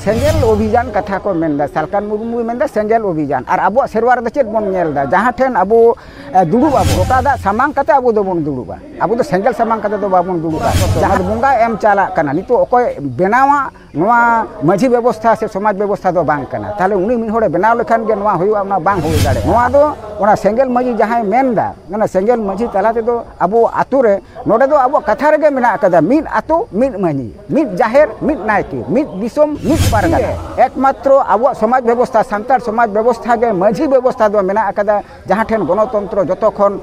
सेंगेल अभियान कथा को मेनदा सालकान मुर्मू मेनदा सेंगेल अभियान और अब सेरवा रे चेद बन नेलदा जहां ठेन अब दुड़ुब अब लोटा दा सामांग कते अब दो बन दुड़ुबा अब दो सेंगेल सामांग कते दो बाबन दुड़ुबा जहां बंगा एम चाला कना नितो अकोय बेनावा नोआ माझी व्यवस्था से समाज व्यवस्था दो बांग कना ताले उनी मिन होड़े बेनाव लेखान गे नोआ होयुआ ना बांग होय दाड़े नोआ दो ओना सेंगेल माझी जहां मेनदा ना सेंगेल माझी तालाते दो अब आतु रे नोडे दो अब कथा रे गे मेना कदा मिन आतु मिन माझी मिन जाहेर मिन नायकी मिन दिसोम मिन पारगाना एकमात्र अब समाज व्यवस्था सांतार समाज व्यवस्था के माझी व्यवस्था दो मेना कदा जहां ठेन गणतंत्र जतो खन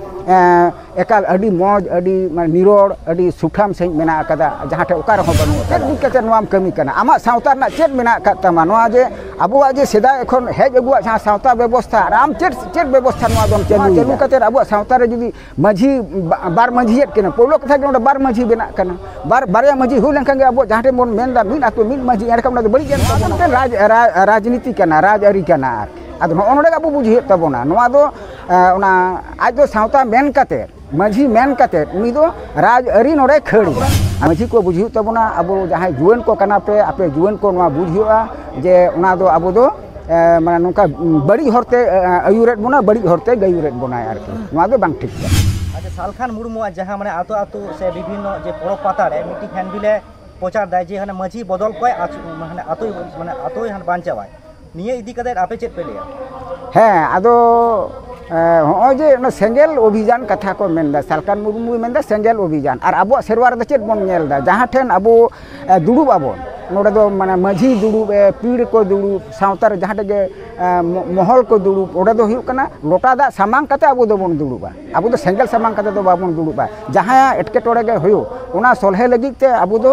एकाल अडी मौज अडी निरोड़ अडी सुठाम सही मेना कदा जहां ठे ओकार हो बनु चेद बुकते नोआम कमी कना आमा सावता ना चेद मेना कतमा नोआ जे अबुआ जे सेदा एखन हेज अगुआ जहां सावता व्यवस्था राम चेद व्यवस्था नोआ दम चलू कते अबुआ सावता रे जुदी माझी बार माझीयत केना पोलो कथा के बार माझी बेना कना बारया माझी हुई लेखन गे अबुआ जहां ठे मन मेनदा मिन आतो मिन माझी एरकम ना बड़ी जन राजनीति कना राजआरी कना आदो नोडे अब बुझे तबना नोआ दो ओना आज दो सावता मेन कते माझी मेन कते उनी दो राजआरी नोडे खड़ी माझी को बुझियो तबना अब जहां जुवन को कना पे आपे जुवन को नोआ बुझियोआ जे ओना दो अब दो माने नोका बड़ी हरते आयुरेट बना बड़ी हरते गयुरेट बना आरकी नोआ दो बांग ठीक अच्छा सालखान मुर्मू जहां माने आतो आतो से विभिन्न जे परब पाता रे मिट्टी हैंडबिले प्रचार दाय जे हने माझी बदल को माने आतो हन बांचावाय निये इदी कदे आपे चेत पे लिया हाँ आदो हो जे सेंगेल अभियान कथा को मेनदा सालकान मुर्मू मेनदा सेंगेल अभियान और अब सेरवा रे चेद बन नेलदा जहां ठेन अब दुड़ुब आबोन नोडे दो माने माझी दुड़ुब पीड़ को दुड़ुब सावता रे जहां गे महल को दुड़ुब ओडे दो हुयु कना लोटा दा सामांग कते अब दो बन दुड़ुबा अब दो सेंगेल सामांग कते दो बाबन दुड़ुबा जहां एटके टोड़े गे हुयु ओना सोलहे लगी ते अब दो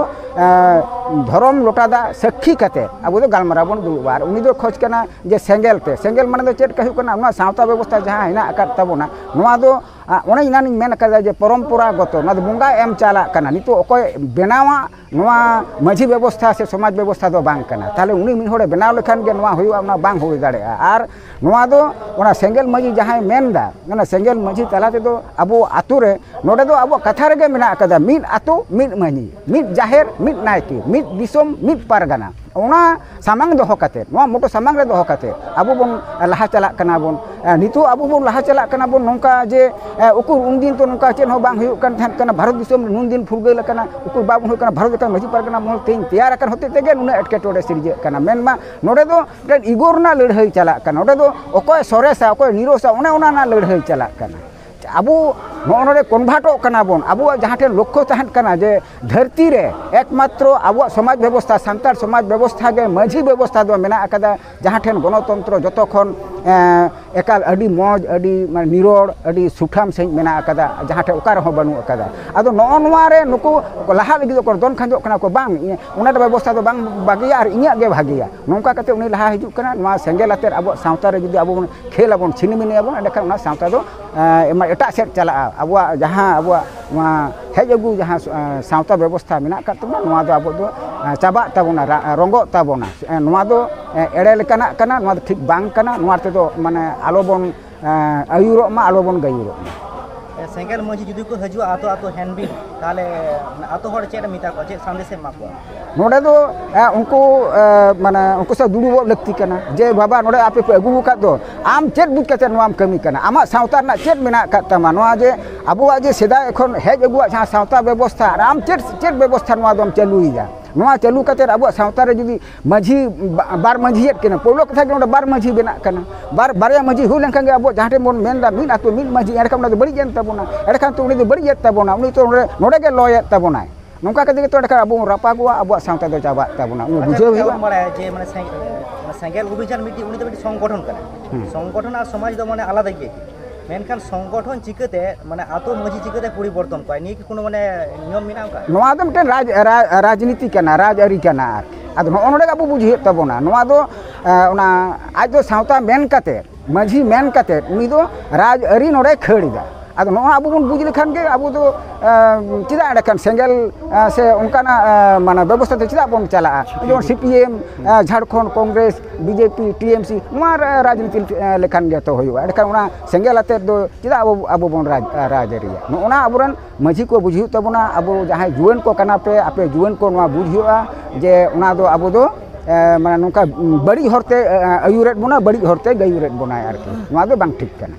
धरम लोटा दा साक्षी कते अब दो गालमारा बन दुड़ुबा और उनी दो खोज कना जे सेंगेल माने दो चेद कहु कना ओना सावता व्यवस्था जहां हिना अकात तबोना नोआ दो ओने इनानी मेन कदा जे परंपरागत ना बंगा एम चाला कना नितो अकोय बेनावा नोआ माझी व्यवस्था से समाज व्यवस्था दो बांग कना ताले उनी मिन होड़े बेनाव लेखान गे नोआ होयुआ ना बांग होय दाड़े आर नोआ दो ओना सेंगेल माझी जहां मेनदा ना सेंगेल माझी तालाते दो अब आतु रे नोडे दो अब कथा रे गे मेना कदा मिन आतु मिन माझी मिन जाहेर मिन नायकी मिन दिसोम मिन पारगाना ओना सामांग दोहो कते नोआ मोटो सामांग रे दोहो कते अब बोन लाहा चला कना बोन नितो अब बोन लाहा चला कना बोन नोंका जे उकुर उनदिन तो नोंका चेन हो बांग हुयुक कन भारत दिसोम नुन दिन फुरगेल कना उकुर बाबन हुयुक कना भारत का माझी पारगाना मोल तेन तैयार कन होते तेगे नुना एटके टोडे सिरजे कना मेनमा नोडे दो इगोरना लड़हई चला कना नोडे दो अकोय सरेसा अकोय निरोसा ओना ना लड़हई चला कना अब नोडे कन्भार्टो कना बोन अब जहां ठेन लक्ष्य तहन कना जे धरती रे एकमात्र अब समाज व्यवस्था सांतार समाज व्यवस्था के माझी व्यवस्था दो मेना कदा जहां ठेन गणतंत्र जतो खन एकाल अडी मौज अडी निरोड़ अडी सुठाम सही मेना कदा जहां ठे ओकार हो बनु कदा आदो नोआ रे नुको लाहा लगी दो दोन खांजो कना को बांग उना व्यवस्था दो बांग बागिया और इया गे भागिया नोंका कते उनी लाहा हिजु कना नोआ सेंगेल आते अब सावता रे जुदी अब खेल अब छिनमिने अब एंडे उना सावता दो एटा सेट चला अब जहां अब हेज अगू जहां सावता व्यवस्था मेना तबना नोआ दो अब दो चाबा तबना रंगो तबना नोआ दो एड़े लेकाना कना नोआ ठीक बांग कना नोआ ते दो माने आलो बन आयुरो मा आलो बन गयुरो सेंगेल माझी जुदी को हजु आतो आतो हैंडबिल ताले आतो हर चेड मिता को चे संदेश मा को नोडे दो उनको माने उनको से दुड़ुबो लगती कना जे बाबा नोडे आपे पे अगु का दो आम चेड बुझ कते नोआम कमी कना आमा सावता ना चेड मेना कतमा नोआ जे अबुआ जे सेदा एखन हेज अगुआ जहां सावता व्यवस्था राम चेड व्यवस्था नोआ दम चलुइजा नोआ चलू कते अब सावता रे जुदी माझी बार माझीयत केना पोलो कथा के बार माझी बेना कना बारया माझी हुई लेखन गे अब जहां ठे मन मेनदा मिन आतो मिन माझी एरकम ना बड़ी जन तबना एरकम तो उनी दो बड़ी जत तबना उनी तो नोडे गे लॉय तबना नोंका कते तो एरकम अब रापागुआ अब सावता दो चाबा तबना उनी बुझे हुई माने जे माने सेंगेल अभियान मिटी उनी तो मिटी संगठन कना संगठन और समाज दो माने आलादा गे मेनखान संगठन चिकते माने आतो माझी चिकते परिवर्तन पाय नि कोनो माने नियम मिना का नोआ दो मटे राजनीति कना राजआरी कना आदो नोडे अब बुझे तबना नोआ दो ओना आज दो सावता मेन कते माझी मेन कते उनी दो राजआरी नोडे खड़ीदा आदो नोआ अब बन बुझ लेखान गे अब दो चिदा एडकन सेंगेल से उनकाना माने व्यवस्था ते चिदा बन चला जेमन CPM Jharkhand Congress BJP TMC नोआ राजनीति लेखान गे तो होयुआ एडकन ओना सेंगेल आते दो चिदा अब बन राजआरिया नोना अबरन माझी को बुझियो तबना अब जहां जुवन को कना पे आपे जुवन को नोआ बुझियोआ जे ओना दो अब दो माने नोंका बड़ी हरते आयुरेद बोना बड़ी हरते गायुरेद बोनाय आरकी नोआ दो बांग ठीक काना।